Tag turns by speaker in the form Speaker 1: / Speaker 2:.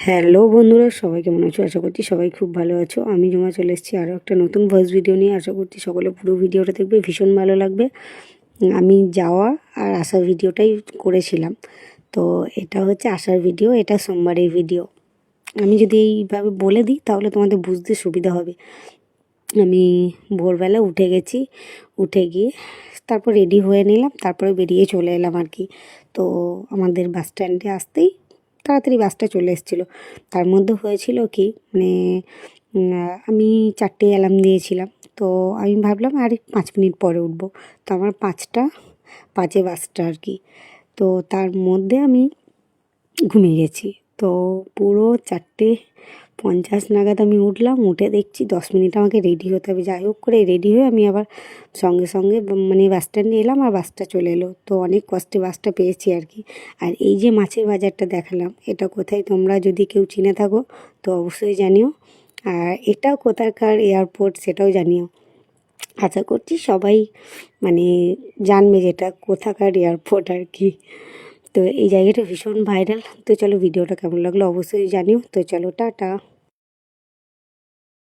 Speaker 1: Hello বন্ধুরা, সবাই কেমন আছো? আশা করছি সবাই খুব ভালো আছো। আমি জমা চলে এসেছি আরও একটা নতুন ভয়েস ভিডিও নিয়ে। আশা করছি সকলে পুরো ভিডিওটা দেখবে, ভীষণ ভালো লাগবে। আমি যাওয়া আর আসার ভিডিওটাই করেছিলাম, তো এটা হচ্ছে আসার ভিডিও, এটা সোমবারের ভিডিও। আমি যদি এইভাবে বলে দিই তাহলে তোমাদের বুঝতে সুবিধা হবে। আমি ভোরবেলা উঠে গেছি, উঠে গিয়ে তারপর রেডি হয়ে নিলাম, তারপরে বেরিয়ে চলে এলাম আর কি। তো আমাদের বাস স্ট্যান্ডে আসতেই তাড়াতাড়ি বাসটা চলে এসেছিলো। তার মধ্যে হয়েছিল কি, মানে আমি 4টে অ্যালার্ম দিয়েছিলাম, তো আমি ভাবলাম আর 5 মিনিট পরে উঠবো। তো আমার 5:05 বাসটা আর কি। তো তার মধ্যে আমি ঘুমিয়ে গেছি। তো পুরো 4:50 নাগাদ আমি উঠলাম, উঠে দেখছি 10 মিনিট আমাকে রেডি হতে হবে। যাই হোক করে রেডি হয়ে আমি আবার সঙ্গে সঙ্গে মানে বাস স্ট্যান্ডে এলাম আর বাসটা চলে এলো। তো অনেক কষ্টে বাসটা পেয়েছি আর কি। আর এই যে মাছের বাজারটা দেখালাম, এটা কোথায় তোমরা যদি কেউ চিনে থাকো তো অবশ্যই জানিও। আর এটা কোথাকার এয়ারপোর্ট সেটাও জানিও। আশা করছি সবাই মানে জানবে যেটা কোথাকার এয়ারপোর্ট আর কি। তো এই জায়গাটা ভীষণ ভাইরাল। তো চলো, ভিডিওটা কেমন লাগলো অবশ্যই জানিও। তো চলো, টাটা।